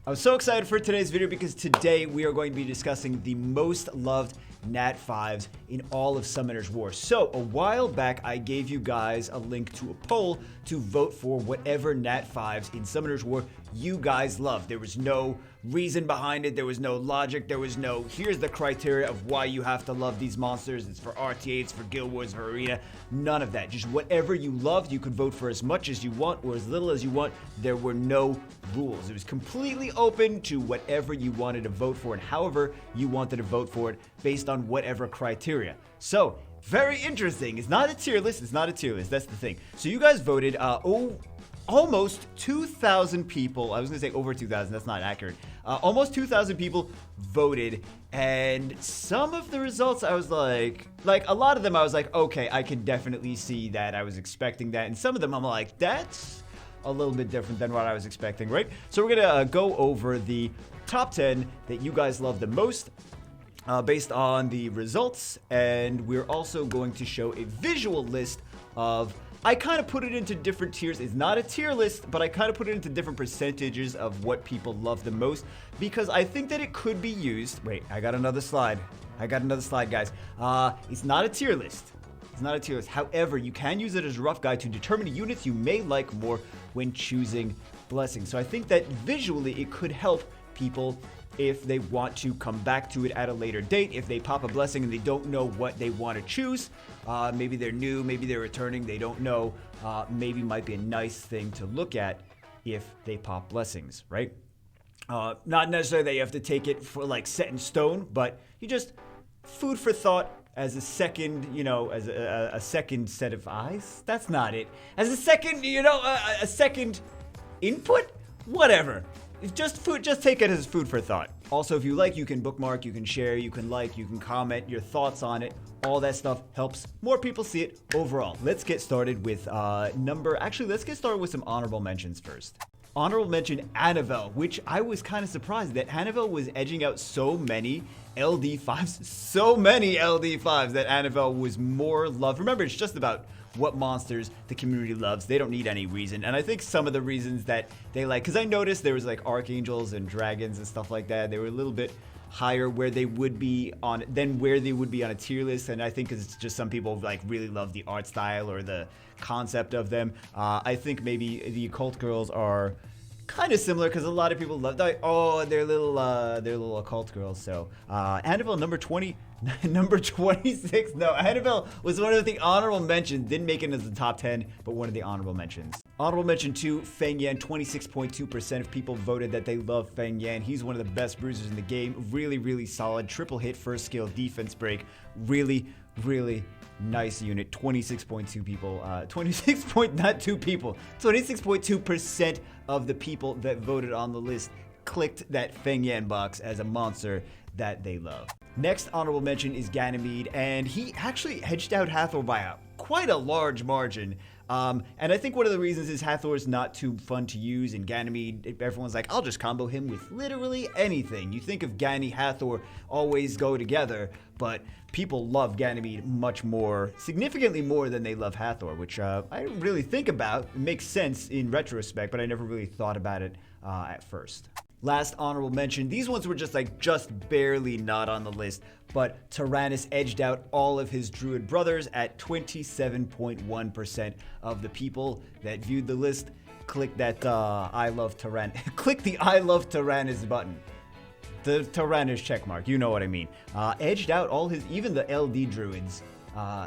I was so excited for today's video because today we are going to be discussing the most loved NAT 5s in all of Summoner's War. So a while back I gave you guys a link to a poll to vote for whatever NAT 5s in Summoner's War you guys love. There was no reason behind it, there was no logic, there was no here's the criteria of why you have to love these monsters, it's for RTA, it's for Guild Wars, for Arena, none of that. Just whatever you loved, you could vote for as much as you want or as little as you want. There were no rules. It was completely open to whatever you wanted to vote for and however you wanted to vote for it based on whatever criteria. So, very interesting. It's not a tier list, that's the thing. So you guys voted, almost 2,000 people, I was gonna say over 2,000, that's not accurate. Almost 2,000 people voted, and some of the results I was like a lot of them I was like, okay, I can definitely see that, I was expecting that, and some of them I'm like, that's a little bit different than what I was expecting, right? So we're gonna go over the top 10 that you guys love the most, based on the results, and we're also going to show a visual list of, I kind of put it into different tiers. It's not a tier list, but I kind of put it into different percentages of what people love the most because I think that it could be used. Wait, I got another slide. Guys. It's not a tier list. It's not a tier list. However, you can use it as a rough guide to determine units you may like more when choosing blessings. So I think that visually it could help people if they want to come back to it at a later date, if they pop a blessing and they don't know what they want to choose. Maybe they're new, maybe they're returning, they don't know. Maybe might be a nice thing to look at if they pop blessings, right? Not necessarily that you have to take it for like set in stone, but you just food for thought as a second, as a second set of eyes. That's not it. As a second, a second input, whatever. Just take it as food for thought. Also, if you like, you can bookmark, you can share, you can like, you can comment your thoughts on it. All that stuff helps more people see it overall. Let's get started with let's get started with some honorable mentions first. Honorable mention Annabelle, which I was kind of surprised that Annabelle was edging out so many LD5s, that Annabelle was more loved. Remember, it's just about what monsters the community loves. They don't need any reason. And I think some of the reasons that they like, because I noticed there was like archangels and dragons and stuff like that. They were a little bit higher where they would be on a tier list. And I think it's just some people like really love the art style or the concept of them. I think maybe the occult girls are kind of similar because a lot of people love they're little occult girls. So Annabelle number 26. No, Annabelle was one of the honorable mentions. Didn't make it as the top 10, but one of the honorable mentions. Honorable mention to Fengyun. 26.2% of people voted that they love Fengyun. He's one of the best bruisers in the game. Really, really solid. Triple hit, first skill, defense break. Really, really nice unit. 26.2 people. 26.2% of the people that voted on the list clicked that Fengyun box as a monster that they love. Next honorable mention is Ganymede, and he actually hedged out Hathor by quite a large margin. And I think one of the reasons is Hathor is not too fun to use, and Ganymede, everyone's like, I'll just combo him with literally anything. You think of Hathor always go together, but people love Ganymede significantly more than they love Hathor, which I didn't really think about. It makes sense in retrospect, but I never really thought about it at first. Last honorable mention, these ones were just barely not on the list, but Taranis edged out all of his druid brothers at 27.1% of the people that viewed the list. Click that click the I love Taranis button. The Taranis checkmark, you know what I mean. Edged out even the LD druids.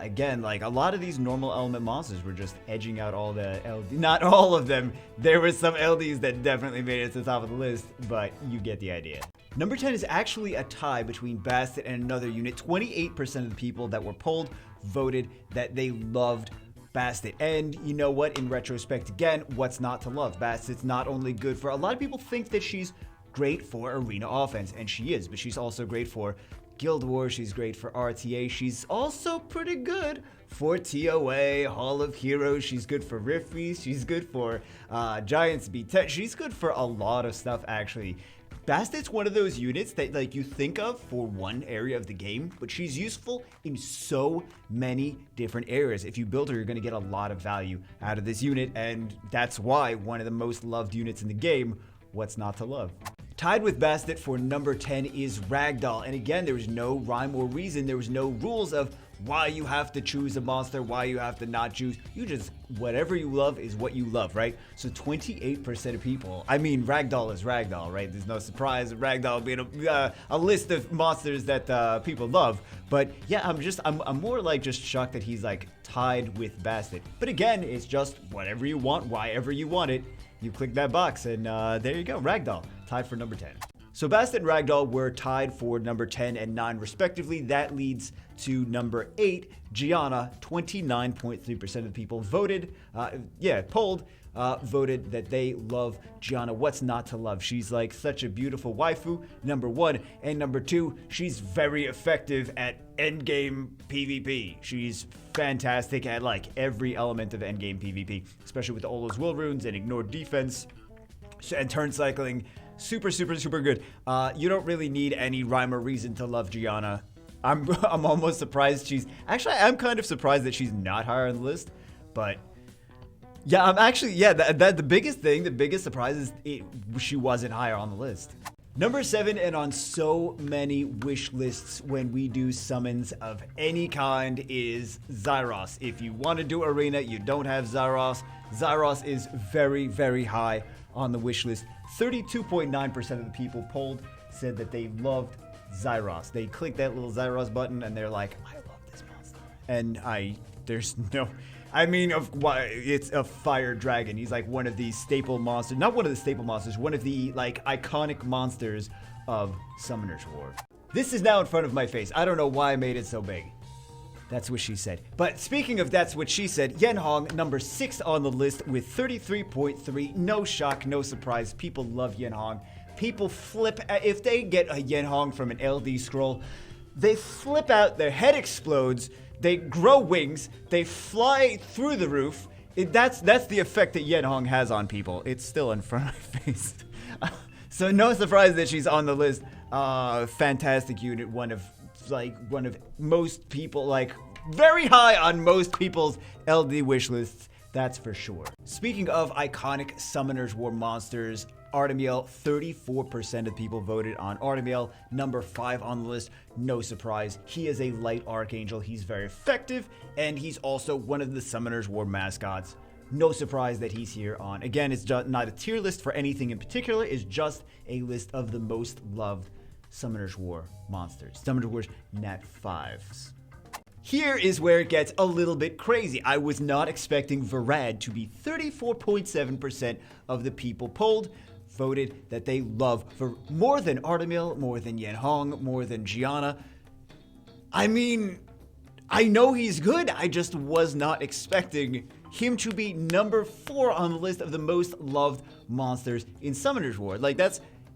Again, like a lot of these normal element monsters were just edging out all the LD. Not all of them. There were some LDs that definitely made it to the top of the list, but you get the idea. Number 10 is actually a tie between Bastet and another unit. 28% of the people that were polled voted that they loved Bastet. And you know what? In retrospect, again, what's not to love? Bastet's not only good for, a lot of people think that she's great for arena offense, and she is, but she's also great for Guild Wars, she's great for RTA, she's also pretty good for TOA, Hall of Heroes, she's good for Rift Feast, she's good for Giants B10, she's good for a lot of stuff actually. Bastet's one of those units that you think of for one area of the game, but she's useful in so many different areas. If you build her, you're going to get a lot of value out of this unit, and that's why one of the most loved units in the game. What's not to love? Tied with Bastet for number 10 is Ragdoll. And again, there was no rhyme or reason. There was no rules of why you have to choose a monster, why you have to not choose. You just, whatever you love is what you love, right? So 28% of people, I mean, Ragdoll is Ragdoll, right? There's no surprise of Ragdoll being a list of monsters that people love. But yeah, I'm more like just shocked that he's like tied with Bastet. But again, it's just whatever you want, wherever you want it. You click that box and there you go, Ragdoll, tied for number 10. So Bastet and Ragdoll were tied for number 10 and 9 respectively. That leads to number 8, Gianna. 29.3% of the people voted, polled, voted that they love Gianna. What's not to love? She's like such a beautiful waifu, number 1. And number 2, she's very effective at endgame PvP. She's fantastic at like every element of endgame PvP, especially with all those will runes and ignored defense and turn cycling. Super good. You don't really need any rhyme or reason to love Gianna. I'm almost surprised I'm kind of surprised that she's not higher on the list, but yeah, the biggest surprise is she wasn't higher on the list. Number 7, and on so many wish lists when we do summons of any kind, is Zyros. If you want to do arena, you don't have Zyros. Zyros is very high on the wish list. 32.9% of the people polled said that they loved Zyros. They click that little Zyros button and they're like, I love this monster. And it's a fire dragon. He's like one of the staple monsters, not one of the staple monsters, one of the like iconic monsters of Summoner's War. This is now in front of my face. I don't know why I made it so big. That's what she said. But speaking of that's what she said, Yenhong, number 6 on the list with 33.3. No shock, no surprise. People love Yenhong. People flip if they get a Yenhong from an LD scroll. They flip out, their head explodes, they grow wings, they fly through the roof. That's the effect that Yenhong has on people. It's still in front of my face. So no surprise that she's on the list. Fantastic unit, one of most people, like very high on most people's LD wish lists, that's for sure. Speaking of iconic Summoners War monsters, Artemis, 34% of people voted on Artemis, number 5 on the list. No surprise, he is a light archangel. He's very effective, and he's also one of the Summoners War mascots. No surprise that he's here on. Again, it's just not a tier list for anything in particular. It's just a list of the most loved Summoners War monsters. Summoners War's NAT 5's. Here is where it gets a little bit crazy. I was not expecting Varad to be 34.7% of the people polled voted that they love for more than Artemis, more than Yenhong, more than Gianna. I mean, I know he's good. I just was not expecting him to be number 4 on the list of the most loved monsters in Summoners War. Like,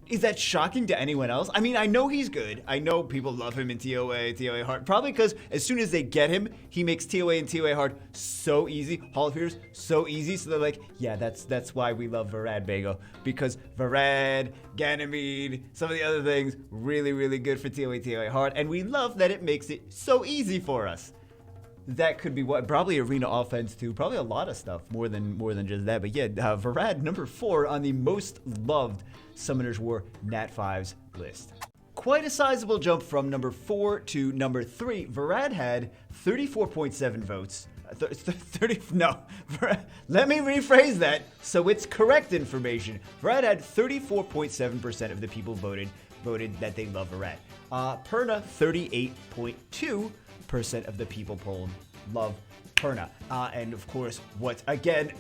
is that shocking to anyone else? I mean, I know he's good. I know people love him in TOA hard. Probably because as soon as they get him, he makes TOA and TOA hard so easy. Hall of Heroes so easy. So they're like, yeah, that's why we love Varad Bago. Because Varad, Ganymede, some of the other things, really good for TOA hard. And we love that it makes it so easy for us. That could be what, probably arena offense too, probably a lot of stuff, more than just that. But yeah, Varad number 4 on the most loved Summoners War Nat 5's list. Quite a sizable jump from number 4 to number 3. Varad had 34.7 votes. Let me rephrase that so it's correct information. Varad had 34.7% of the people voted that they love Varad. Perna, 38.2%. Of the people polled love Perna. And of course,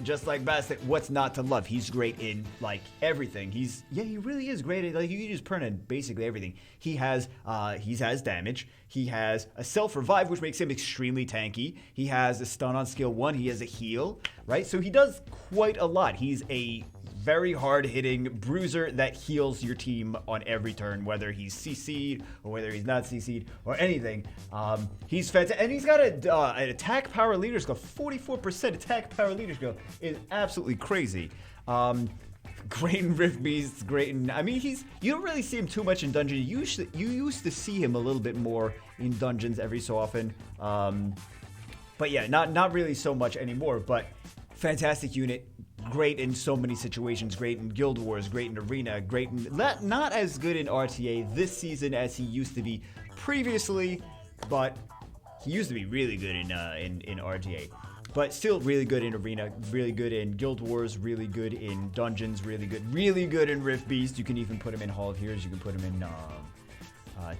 just like Bastet, what's not to love? He's great in like everything. He really is great at, like, you can use Perna in basically everything. He has damage. He has a self-revive, which makes him extremely tanky. He has a stun on skill 1. He has a heal, right? So he does quite a lot. He's a very hard-hitting bruiser that heals your team on every turn, whether he's CC'd or whether he's not CC'd or anything. He's fantastic, and he's got an attack power leader skill. 44% attack power leader skill is absolutely crazy. Great in Rift Beasts, great in, I mean, you don't really see him too much in dungeons. You used to see him a little bit more in dungeons every so often. But yeah, not really so much anymore, but fantastic unit. Great in so many situations. Great in Guild Wars. Great in Arena. Great in not as good in RTA this season as he used to be previously, but he used to be really good in RTA. But still really good in Arena, really good in Guild Wars, really good in Dungeons, really good in Rift Beast. You can even put him in Hall of Heroes. You can put him in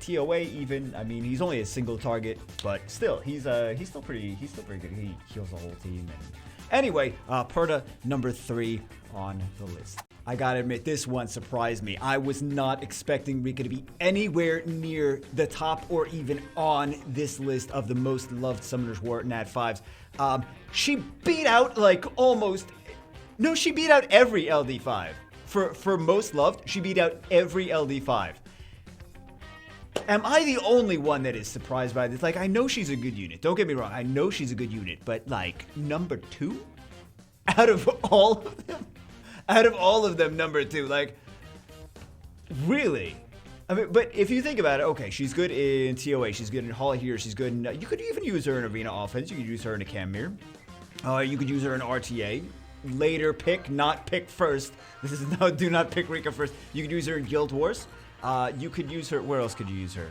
TOA even. I mean, he's only a single target, but still, he's still pretty good. He heals the whole team. Anyway, Perta number 3 on the list. I gotta admit, this one surprised me. I was not expecting Rika to be anywhere near the top or even on this list of the most loved Summoners War Nat 5s. She beat out she beat out every LD5. For most loved, she beat out every LD5. Am I the only one that is surprised by this? Like, I know she's a good unit. Don't get me wrong. I know she's a good unit. But, like, number 2? Out of all of them? Out of all of them, number 2. Like, really? I mean, but if you think about it, okay, she's good in TOA. She's good in Hall of Heroes. She's good in... You could even use her in Arena Offense. You could use her in a Camir. You could use her in RTA. Later pick, not pick first. This is no, do not pick Rika first. You could use her in Guild Wars. You could use her. Where else could you use her?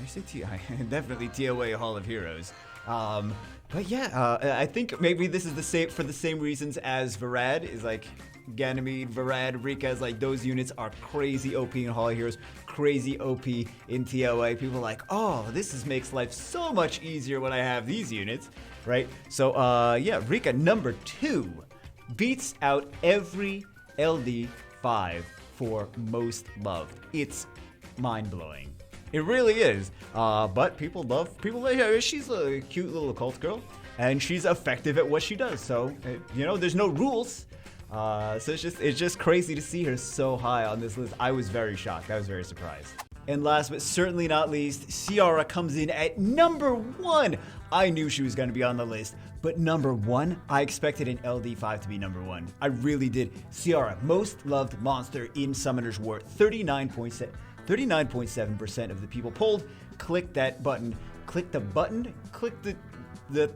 I say definitely TOA Hall of Heroes. But yeah, I think maybe this is the same for the same reasons as Varad is like Ganymede, Varad, Rika is like those units are crazy OP in Hall of Heroes, crazy OP in TOA. People are like, oh, this makes life so much easier when I have these units, right? So yeah, Rika number 2 beats out every LD5 for most loved. It's mind-blowing. It really is. But people love her. She's a cute little occult girl, and she's effective at what she does. So, you know, there's no rules. So it's just crazy to see her so high on this list. I was very shocked. I was very surprised. And last but certainly not least, Ciara comes in at number 1. I knew she was going to be on the list, but number 1, I expected an LD5 to be number 1. I really did. Ciara, most loved monster in Summoners War, 39.7% of the people polled. Click that button. Click the button. Click the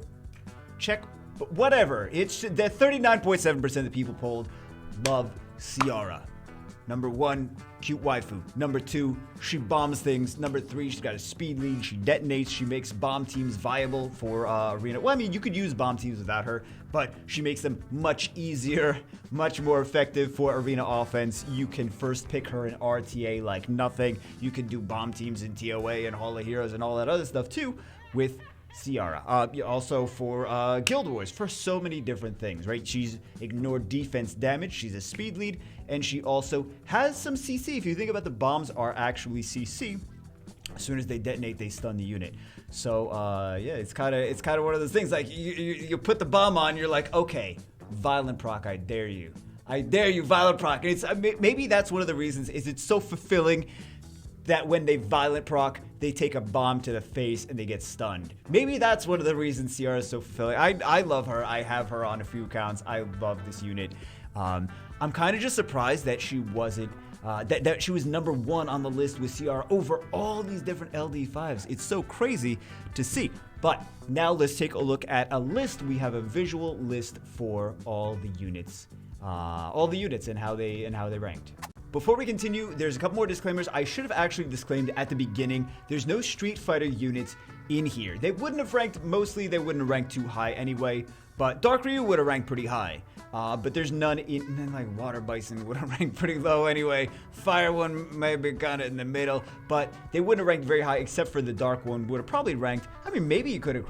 check. Whatever. It's that 39.7% of the people polled love Ciara. Number 1, cute waifu. Number 2, she bombs things. Number 3, she's got a speed lead. She detonates. She makes bomb teams viable for Arena. Well, I mean, you could use bomb teams without her, but she makes them much easier, much more effective for Arena offense. You can first pick her in RTA like nothing. You can do bomb teams in TOA and Hall of Heroes and all that other stuff too with Ciara. Also for Guild Wars, for so many different things, right? She's ignored defense damage. She's a speed lead, and she also has some CC. If you think about the bombs are actually CC. As soon as they detonate, they stun the unit. So yeah, it's kind of one of those things. Like you put the bomb on, you're like, okay, violent proc, I dare you. I dare you, violent proc. And it's maybe that's one of the reasons. Is it's so fulfilling that when they violent proc, they take a bomb to the face and they get stunned. Maybe that's one of the reasons Ciara is so fulfilling. I love her. I have her on a few accounts. I love this unit. I'm kind of just surprised that she wasn't, that she was number 1 on the list with Ciara over all these different LD5s. It's so crazy to see. But now let's take a look at a list. We have a visual list for all the units and how they ranked. Before we continue, there's a couple more disclaimers. I should have actually disclaimed at the beginning, there's no Street Fighter units in here. They wouldn't have ranked, mostly they wouldn't have ranked too high anyway, but Dark Ryu would have ranked pretty high. But there's none in, then like Water Bison would have ranked pretty low anyway. Fire one may be kind of in the middle, but they wouldn't have ranked very high except for the Dark one would have probably ranked, I mean, maybe he could have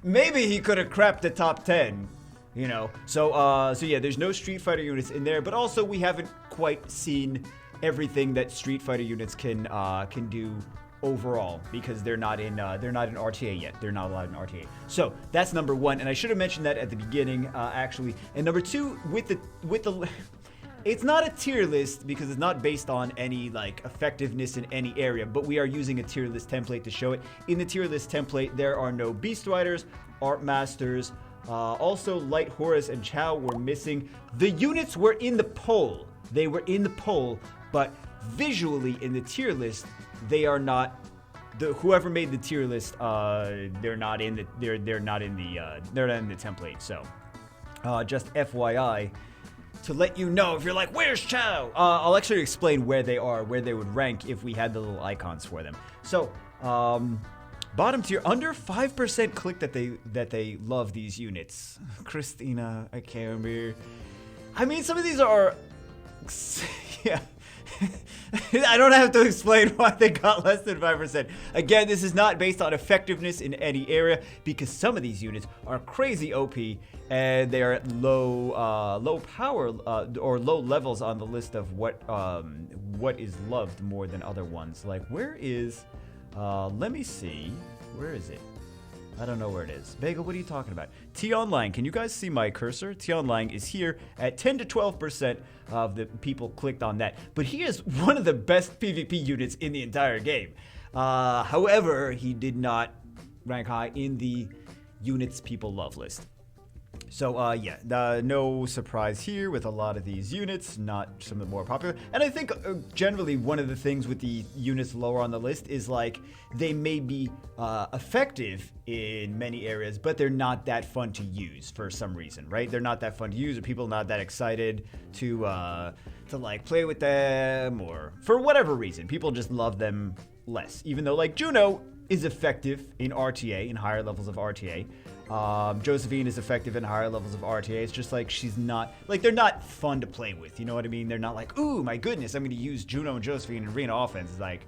maybe he could have crapped the top 10. You know, so yeah, there's no Street Fighter units in there, but also we haven't quite seen everything that Street Fighter units can do overall because they're not in RTA yet. They're not allowed in RTA. So that's number 1, and I should have mentioned that at the beginning, actually. And number 2, with the it's not a tier list because it's not based on any like effectiveness in any area, but we are using a tier list template to show it. In the tier list template, there are no Beast Riders, Art Masters. Also, Light Horus and Chow were missing. The units were in the poll. They were in the poll, but visually in the tier list, they are not whoever made the tier list, they're not in the template. So just FYI to let you know if you're like, where's Chow? I'll actually explain where they are, where they would rank if we had the little icons for them. So bottom tier, under 5% click that they love these units. Christina, I can't remember. I mean, some of these are, yeah. I don't have to explain why they got less than 5%. Again, this is not based on effectiveness in any area, because some of these units are crazy OP and they are at low power or low levels on the list of what is loved more than other ones. Like, where is? Let me see. Where is it? I don't know where it is. Bagel, what are you talking about? T Online, can you guys see my cursor? T Online is here at 10 to 12% of the people clicked on that. But he is one of the best PvP units in the entire game. However, he did not rank high in the units people love list. So, yeah, no surprise here with a lot of these units, not some of the more popular. And I think generally one of the things with the units lower on the list is like they may be effective in many areas, but they're not that fun to use for some reason, right? They're not that fun to use, or people are not that excited to like play with them, or for whatever reason, people just love them less. Even though like Juno is effective in RTA, in higher levels of RTA. Josephine is effective in higher levels of RTA. It's just like she's not, like, they're not fun to play with. You know what I mean? They're not like, ooh, my goodness, I'm going to use Juno and Josephine in arena offense. It's like,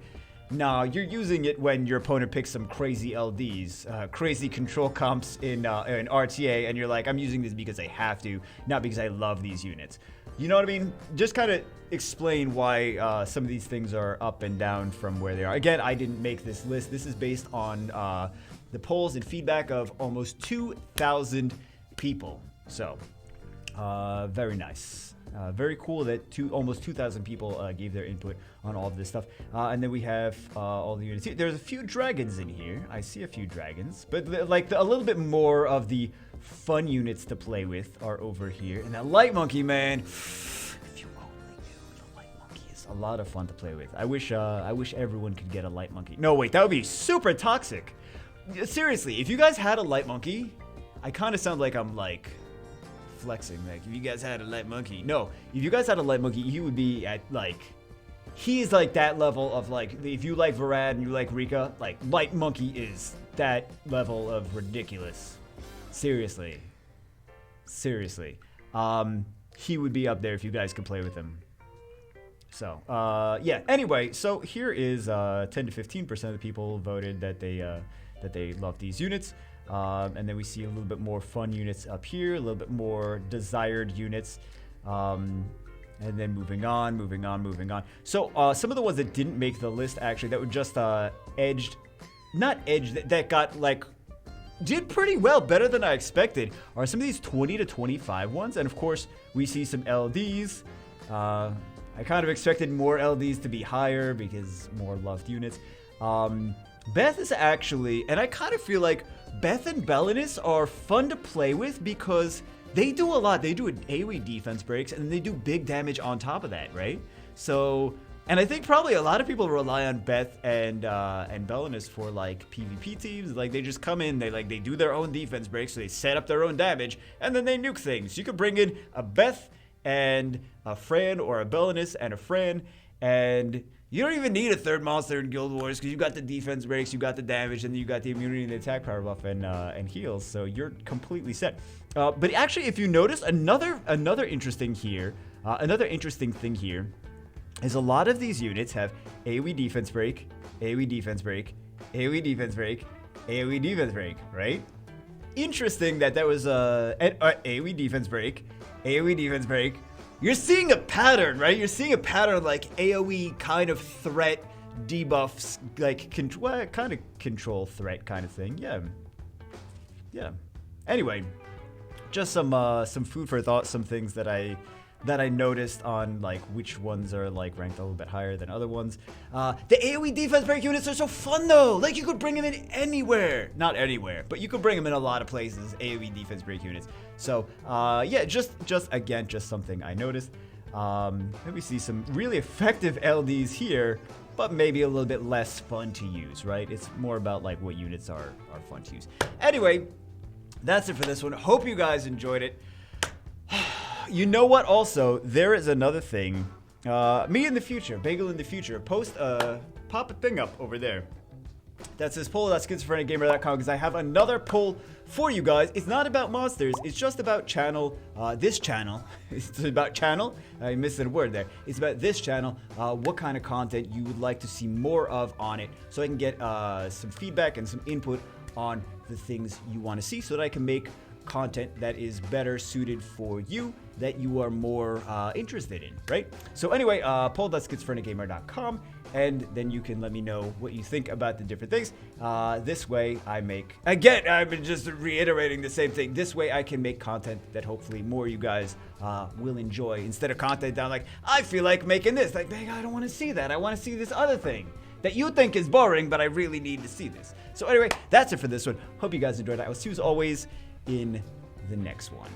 no, you're using it when your opponent picks some crazy LDs, crazy control comps in RTA, and you're like, I'm using this because I have to, not because I love these units. You know what I mean? Just kind of explain why some of these things are up and down from where they are. Again, I didn't make this list. This is based on the polls and feedback of almost 2,000 people. So, very nice. Very cool that almost 2,000 people gave their input on all of this stuff. And then we have all the units. There's a few dragons in here. I see a few dragons. But a little bit more of the fun units to play with are over here. And that light monkey, man. If you only knew, the light monkey is a lot of fun to play with. I wish everyone could get a light monkey. No, wait, that would be super toxic. Seriously, if you guys had a light monkey, I kind of sound like I'm like flexing. Like, if you guys had a light monkey. No, if you guys had a light monkey, he would be at like, he's like that level of like, if you like Varad and you like Rika, like light monkey is that level of ridiculous. Seriously. He would be up there if you guys could play with him. So, yeah, anyway, so here is 10 to 15% of the people voted that they love these units. And then we see a little bit more fun units up here, a little bit more desired units. And then moving on. So, some of the ones that didn't make the list, actually, that were just that got, like, did pretty well, better than I expected, are some of these 20 to 25 ones. And, of course, we see some LDs. I kind of expected more LDs to be higher because more loved units. Beth is actually, and I kind of feel like Beth and Belinus are fun to play with because they do a lot. They do AoE defense breaks, and they do big damage on top of that, right? So, and I think probably a lot of people rely on Beth and Belinus for like PvP teams. Like, they just come in, they do their own defense breaks, so they set up their own damage, and then they nuke things. You could bring in a Beth and a Fran, or a Belinus and a Fran, and you don't even need a third monster in Guild Wars because you got the defense breaks, you got the damage, and then you got the immunity and the attack power buff and heals, so you're completely set. But actually, if you notice, another interesting thing here is a lot of these units have AoE defense break, AoE defense break, AoE defense break, AoE defense break, right? Interesting that was AoE defense break, AoE defense break. You're seeing a pattern, right? You're seeing a pattern like AoE kind of threat debuffs, like kind of control threat kind of thing. Yeah. Anyway, just some food for thought, some things that I noticed on like which ones are like ranked a little bit higher than other ones. The AoE defense break units are so fun though. Like, you could bring them in anywhere. Not anywhere, but you could bring them in a lot of places, AoE defense break units. So, yeah, just something I noticed. Maybe see some really effective LDs here, but maybe a little bit less fun to use, right? It's more about like what units are fun to use. Anyway, that's it for this one. Hope you guys enjoyed it. You know what? Also, there is another thing. Me in the future, Bagel in the future, pop a thing up over there. That's this poll. That's schizophrenic.gamer.com, because I have another poll for you guys. It's not about monsters. It's just about channel. This channel. It's about channel. I missed a word there. It's about this channel. What kind of content you would like to see more of on it, so I can get some feedback and some input on the things you want to see, so that I can make content that is better suited for you, that you are more interested in, right? So anyway, poll.schizophrenic.gamer.com, and then you can let me know what you think about the different things. This way I make, again, I've been just reiterating the same thing. This way I can make content that hopefully more you guys will enjoy, instead of content that I'm like, I feel like making this. Like, I don't want to see that. I want to see this other thing that you think is boring, but I really need to see this. So anyway, that's it for this one. Hope you guys enjoyed it. I will see you as always in the next one.